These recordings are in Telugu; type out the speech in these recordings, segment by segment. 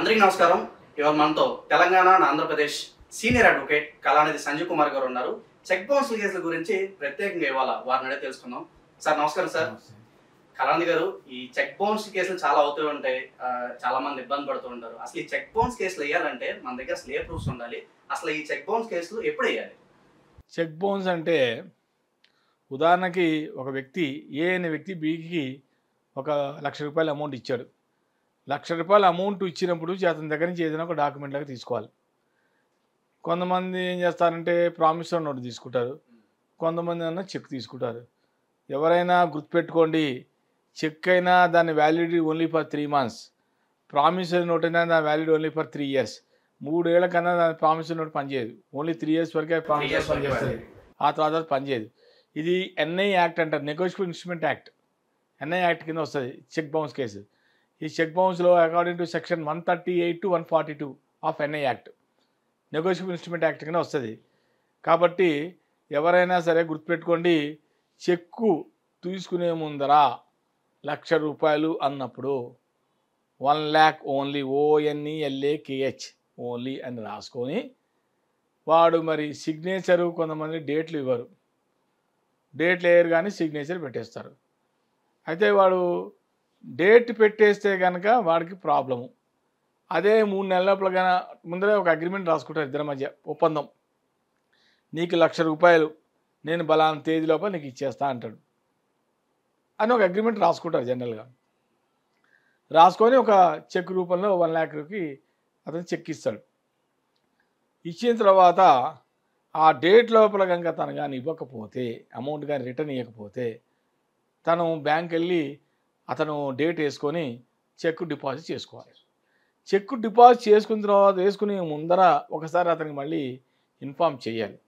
అందరికీ నమస్కారం. ఇవాళ మనతో Telangana and Andhra Pradesh senior advocate Kalanidhi Sanjeev Kumar garu ఉన్నారు. చెక్ బౌన్స్ కేసుల గురించి ప్రత్యేకంగా ఇవాళ వారిని అడిగి తెలుసుకుందాం. సార్ నమస్కారం సార్. కళానిధి గారు, ఈ చెక్ బౌన్స్ కేసులు చాలా అవుతూ ఉంటాయి, చాలా మంది ఇబ్బంది పడుతూ ఉంటారు. అసలు ఈ చెక్ బౌన్స్ కేసులు వేయాలంటే మన దగ్గర అసలు ఏ ప్రూఫ్స్ ఉండాలి? అసలు ఈ చెక్ బౌన్స్ కేసులు ఎప్పుడు వేయాలి? చెక్ బౌన్స్ అంటే ఉదాహరణకి ఒక వ్యక్తి ఏ అనే వ్యక్తి బికి ఒక ₹1,00,000 అమౌంట్ ఇచ్చాడు. ₹1,00,000 అమౌంట్ ఇచ్చినప్పుడు అతని దగ్గర నుంచి ఏదైనా ఒక డాక్యుమెంట్ లాగా తీసుకోవాలి. కొంతమంది ఏం చేస్తారంటే ప్రామిసరీ నోట్ తీసుకుంటారు, కొంతమంది అన్న చెక్ తీసుకుంటారు. ఎవరైనా గుర్తుపెట్టుకోండి, చెక్ అయినా దాని validity only for 3 months, promissory note అయినా దాని వ్యాలిడిటీ ఓన్లీ ఫర్ 3 years. 3 ఏళ్ల కన్నా దాని ప్రామిసరీ నోట్ పనిచేయదు. ఓన్లీ 3 years వరకే ప్రామిసరీ పనిచేస్తుంది, ఆ తర్వాత పనిచేయదు. ఇది ఎన్ఐ యాక్ట్ అంటారు, negotiable instrument act. NI act కింద వస్తుంది చెక్ బౌన్స్ కేసు. ఈ చెక్ బౌన్స్లో according to section 138 to 142 of NI act, negotiable instrument act కింద వస్తుంది. కాబట్టి ఎవరైనా సరే గుర్తుపెట్టుకోండి, చెక్కు తీసుకునే ముందర ₹1,00,000 అన్నప్పుడు 1 lakh ఓన్లీ, ONELAKH ఓన్లీ అని రాసుకొని, వాడు మరి సిగ్నేచరు, కొంతమంది డేట్లు ఇవ్వరు, డేట్లు వేయరు కానీ సిగ్నేచర్ పెట్టేస్తారు. అయితే వాడు డేట్ పెట్టేస్తే కనుక వాడికి ప్రాబ్లము. అదే 3 నెలల లోపల ముందరే ఒక అగ్రిమెంట్ రాసుకుంటారు ఇద్దరి మధ్య, ఒప్పందం. నీకు ₹1,00,000 నేను బలానా తేదీ లోపల నీకు ఇచ్చేస్తా అంటాడు అని ఒక అగ్రిమెంట్ రాసుకుంటారు జనరల్గా. రాసుకొని ఒక చెక్ రూపంలో 1 lakh అతను చెక్ ఇస్తాడు. ఇచ్చిన తర్వాత ఆ డేట్ లోపల కనుక తను కానీ ఇవ్వకపోతే, అమౌంట్ కానీ రిటర్న్ ఇవ్వకపోతే, తను బ్యాంక్ వెళ్ళి అతను డేట్ వేసుకొని చెక్ డిపాజిట్ చేసుకోవాలి. చెక్ డిపాజిట్ చేసుకున్న తర్వాత వేసుకునే ముందర ఒకసారి అతనికి మళ్ళీ ఇన్ఫామ్ చేయాలి.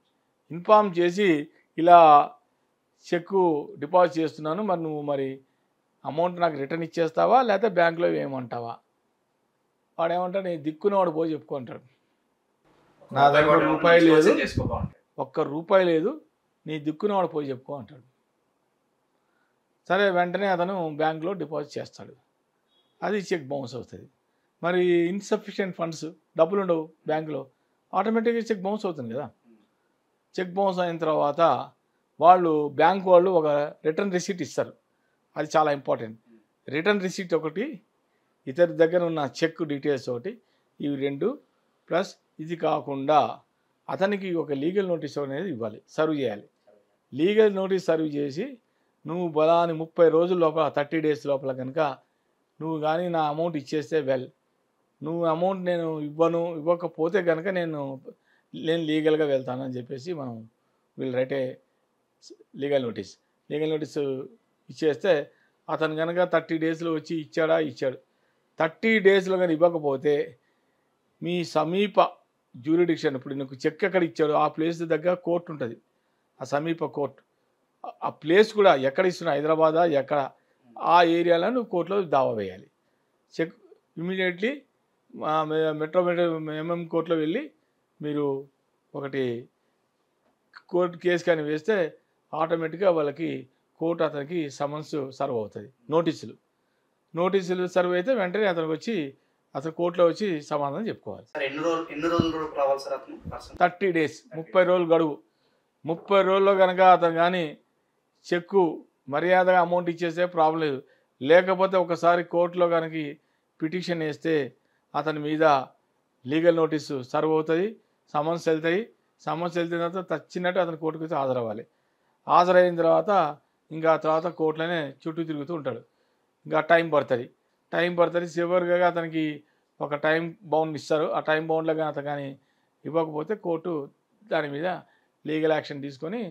ఇన్ఫామ్ చేసి, ఇలా చెక్కు డిపాజిట్ చేస్తున్నాను, మరి నువ్వు మరి అమౌంట్ నాకు రిటర్న్ ఇచ్చేస్తావా లేకపోతే బ్యాంకులో వేయమంటావా? వాడు ఏమంటాడు, నీ దిక్కునవాడు పోయి చెప్పుకుంటాడు, నా దగ్గర ₹1 లేదు, ₹1 లేదు, నీ దిక్కునవాడు పోయి చెప్పుకో అంటాడు. సరే, వెంటనే అతను బ్యాంకులో డిపాజిట్ చేస్తాడు. అది చెక్ బౌన్స్ అవుతుంది. మరి ఇన్సఫిషియెంట్ ఫండ్స్, డబ్బులు ఉండవు బ్యాంకులో, ఆటోమేటిక్గా చెక్ బౌన్స్ అవుతుంది కదా. చెక్ బౌన్స్ అయిన తర్వాత వాళ్ళు బ్యాంక్ వాళ్ళు ఒక రిటర్న్ రిసీట్ ఇస్తారు. అది చాలా ఇంపార్టెంట్. రిటర్న్ రిసీట్ ఒకటి, ఇతని దగ్గర ఉన్న చెక్ డీటెయిల్స్ ఒకటి, ఇవి 2 ప్లస్ ఇది కాకుండా అతనికి ఒక లీగల్ నోటీస్ అనేది ఇవ్వాలి, సర్వ్ చేయాలి. లీగల్ నోటీస్ సర్వ్ చేసి, నువ్వు బలాని 30 రోజుల లోపల, 30 days లోపల కనుక నువ్వు కానీ నా అమౌంట్ ఇచ్చేస్తే వెల్, నువ్వు అమౌంట్ నేను ఇవ్వకపోతే కనుక నేను లీగల్గా వెళ్తానని చెప్పేసి మనం will write a legal notice ఇచ్చేస్తే, అతను కనుక 30 daysలో వచ్చి ఇచ్చాడు. 30 daysలో కానీ ఇవ్వకపోతే మీ సమీప జ్యూరిడిక్షన్, ఇప్పుడు నీకు చెక్ ఎక్కడ ఇచ్చాడు ఆ ప్లేస్ దగ్గర కోర్టు ఉంటుంది, ఆ సమీప కోర్టు, ఆ ప్లేస్ కూడా ఎక్కడ ఇస్తున్నా, హైదరాబాదా ఎక్కడ, ఆ ఏరియాలో నువ్వు కోర్టులో దావా వేయాలి. చెక్ ఇమీడియట్లీ మెట్రో కోర్టులో వెళ్ళి మీరు ఒకటి కోర్టు కేసు కానీ వేస్తే ఆటోమేటిక్గా వాళ్ళకి కోర్టు అతనికి సమన్స్ సర్వ్ అవుతుంది. నోటీసులు సర్వ్ అయితే వెంటనే అతనికి వచ్చి అతను కోర్టులో వచ్చి సమాధానం చెప్పుకోవాలి. 30 days, 30 రోజులు గడువు. 30 రోజుల్లో కనుక అతను కానీ చెక్కు మర్యాదగా అమౌంట్ ఇచ్చేస్తే ప్రాబ్లం లేదు. లేకపోతే ఒకసారి కోర్టులో కనుక పిటిషన్ వేస్తే అతని మీద లీగల్ నోటీసు సర్వ్ అవుతుంది, సమన్స్ వెళ్తాయి. సమన్స్ వెళ్తున్న తర్వాత తచ్చినట్టు అతను కోర్టుకు వచ్చి హాజరవ్వాలి. హాజరైన తర్వాత ఇంకా తర్వాత కోర్టులోనే చుట్టూ తిరుగుతూ ఉంటాడు. ఇంకా టైం పడుతుంది. చివరిగా అతనికి ఒక టైం బౌండ్ ఇస్తారు. ఆ టైం బౌండ్లో కానీ అతను కానీ ఇవ్వకపోతే కోర్టు దాని మీద లీగల్ యాక్షన్ తీసుకొని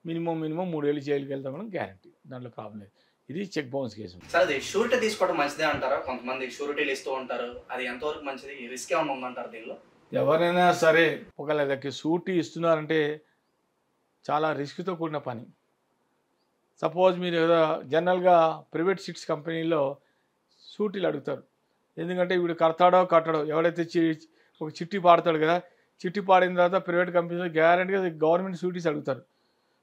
మినిమం 3 ఏళ్ళు జైలుకి వెళ్తామని గ్యారంటీ, దాంట్లో ప్రాబ్లం లేదు. ఇది చెక్ బౌన్స్ కేసు. సార్, అది షూరిటీ తీసుకోవడం మంచిదే అంటారా? కొంతమంది షూరిటీలు ఇస్తూ ఉంటారు, అది ఎంతవరకు మంచిది? రిస్క్ ఏమైనా ఉందంటారు దీనిలో? ఎవరైనా సరే ఒకవేళ దగ్గర షూరిటీ ఇస్తున్నారంటే చాలా రిస్క్తో కూడిన పని. సపోజ్ మీరు జనరల్గా ప్రైవేట్ సిట్స్ కంపెనీలో షూరిటీలు అడుగుతారు. ఎందుకంటే వీడు కడతాడో కట్టడో, ఎవడైతే ఒక చిట్టి పాడతాడు కదా, చిట్టి పాడిన తర్వాత ప్రైవేట్ కంపెనీలో గ్యారంటీగా గవర్నమెంట్ షూరిటీస్ అడుగుతారు.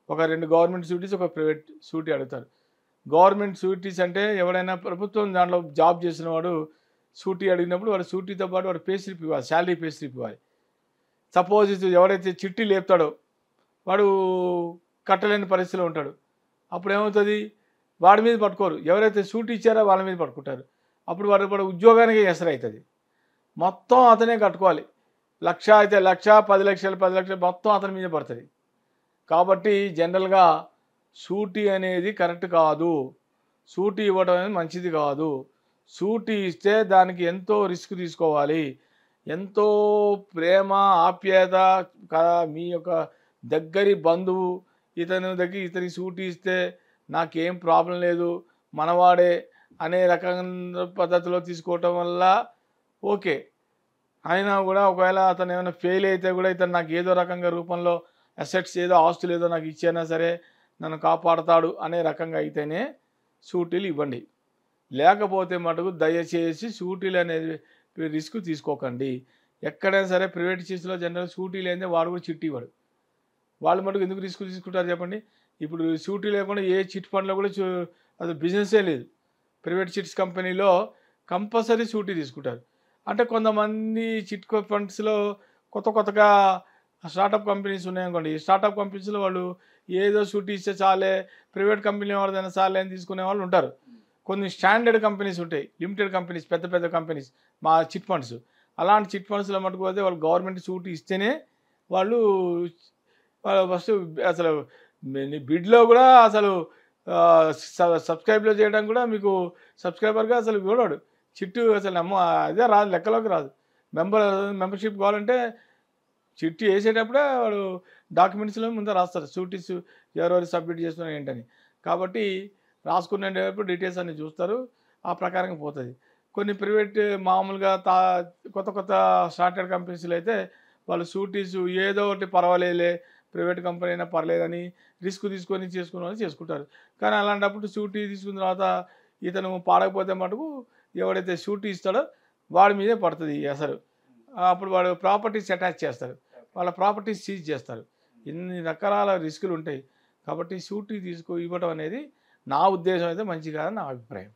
ఒక 2 గవర్నమెంట్ షూరిటీస్, ఒక ప్రైవేట్ షూరిటీ అడుగుతారు. గవర్నమెంట్ షూరిటీస్ అంటే ఎవడైనా ప్రభుత్వం దాంట్లో జాబ్ చేసిన వాడు షూరిటీ అడిగినప్పుడు వాడు షూరిటీతో పాటు వాడు పే స్లిప్ ఇవ్వాలి, శాలరీ పే స్లిప్ ఇవ్వాలి. సపోజ్ ఎవడైతే చిట్టి లేపుతాడో వాడు కట్టలేని పరిస్థితిలో ఉంటాడు. అప్పుడు ఏమవుతుంది, వాడి మీద పట్టుకోరు, ఎవరైతే షూరిటీ ఇచ్చారో వాళ్ళ మీద పట్టుకుంటారు. అప్పుడు వాడు ఉద్యోగానికి ఎసరవుతుంది. మొత్తం అతనే కట్టుకోవాలి. 1,00,000 అయితే 1,00,000, 10 లక్షలు 10 లక్షలు మొత్తం అతని మీద పడుతుంది. కాబట్టి జనరల్గా షూరిటీ అనేది కరెక్ట్ కాదు, షూరిటీ ఇవ్వడం అనేది మంచిది కాదు. షూరిటీ ఇస్తే దానికి ఎంతో రిస్క్ తీసుకోవాలి, ఎంతో ప్రేమ ఆప్యాయత, మీ యొక్క దగ్గరి బంధువు ఇతనికి షూరిటీ ఇస్తే నాకేం ప్రాబ్లం లేదు మనవాడే అనే రకమైన పద్ధతిలో తీసుకోవటం వల్ల ఓకే. అయినా కూడా ఒకవేళ అతను ఏమైనా ఫెయిల్ అయితే కూడా ఇతను నాకు ఏదో రకంగా రూపంలో అసెట్స్ ఏదో ఆస్తులు ఏదో నాకు ఇచ్చైనా సరే నన్ను కాపాడతాడు అనే రకంగా అయితేనే షూరిటీలు ఇవ్వండి. లేకపోతే మటుకు దయచేసి షూరిటీలు అనేది రిస్క్ తీసుకోకండి. ఎక్కడైనా సరే ప్రైవేట్ చీజ్లో జనరల్ షూరిటీలు అయితే వాడు కూడా చిట్టి ఇవ్వడు. వాళ్ళు మటుకు ఎందుకు రిస్క్ తీసుకుంటారు చెప్పండి. ఇప్పుడు షూరిటీ లేకుండా ఏ చిట్ ఫండ్లో కూడా అది బిజినెసే లేదు. ప్రైవేట్ చిట్స్ కంపెనీలో కంపల్సరీ షూరిటీ తీసుకుంటారు. అంటే కొంతమంది చిట్ ఫండ్స్లో కొత్తగా స్టార్టప్ కంపెనీస్ ఉన్నాయనుకోండి, స్టార్టప్ కంపెనీస్లో వాళ్ళు ఏదో షూరిటీ ఇస్తే చాలే, ప్రైవేట్ కంపెనీ వాళ్ళదైనా చాలే అని తీసుకునే వాళ్ళు ఉంటారు. కొన్ని స్టాండర్డ్ కంపెనీస్ ఉంటాయి, లిమిటెడ్ కంపెనీస్, పెద్ద కంపెనీస్, మా చిట్ ఫండ్స్. అలాంటి చిట్ ఫండ్స్లో మటుకు పోతే వాళ్ళు గవర్నమెంట్ షూరిటీ ఇస్తేనే వాళ్ళు ఫస్ట్ అసలు బిడ్లో కూడా అసలు సబ్స్క్రైబ్లో చేయడానికి కూడా మీకు సబ్స్క్రైబర్గా అసలు ఇవ్వడాడు చిట్టు అసలు అదే రాదు, లెక్కలోకి రాదు. మెంబర్షిప్ కావాలంటే చిట్టి వేసేటప్పుడే వాడు డాక్యుమెంట్స్లో ముందే రాస్తారు షూరిటీస్ ఎవరెవరు సబ్మిట్ చేస్తున్నారు ఏంటని. కాబట్టి రాసుకునేటప్పుడు డీటెయిల్స్ అన్నీ చూస్తారు, ఆ ప్రకారంగా పోతుంది. కొన్ని ప్రైవేట్ మామూలుగా కొత్త స్టార్టెడ్ కంపెనీస్లో అయితే వాళ్ళు షూరిటీస్ ఏదో ఒకటి పర్వాలేదులే, ప్రైవేట్ కంపెనీ అయినా పర్లేదని రిస్క్ తీసుకొని చేసుకుంటారు. కానీ అలాంటప్పుడు షూరిటీ తీసుకున్న తర్వాత ఇతను పాడకపోతే మటుకు ఎవడైతే షూరిటీ ఇస్తాడో వాడి మీదే పడుతుంది అసలు. అప్పుడు వాడు ప్రాపర్టీస్ అటాచ్ చేస్తారు, వాళ్ళ ప్రాపర్టీస్ సీజ్ చేస్తారు. ఇన్ని రకాల రిస్కులు ఉంటాయి. కాబట్టి షూరిటీ ఇవ్వడం అనేది నా ఉద్దేశం అయితే మంచి కాదని నా అభిప్రాయం.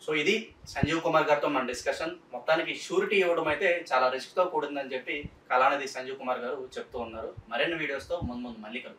సో ఇది సంజీవ్ కుమార్ గారితో మన డిస్కషన్. మొత్తానికి షూరిటీ ఇవ్వడం అయితే చాలా రిస్క్తో కూడిందని చెప్పి కళానిధి సంజీవ్ కుమార్ గారు చెప్తూ ఉన్నారు. మరిన్ని వీడియోస్తో ముందు మళ్ళీ కలుగుతాం.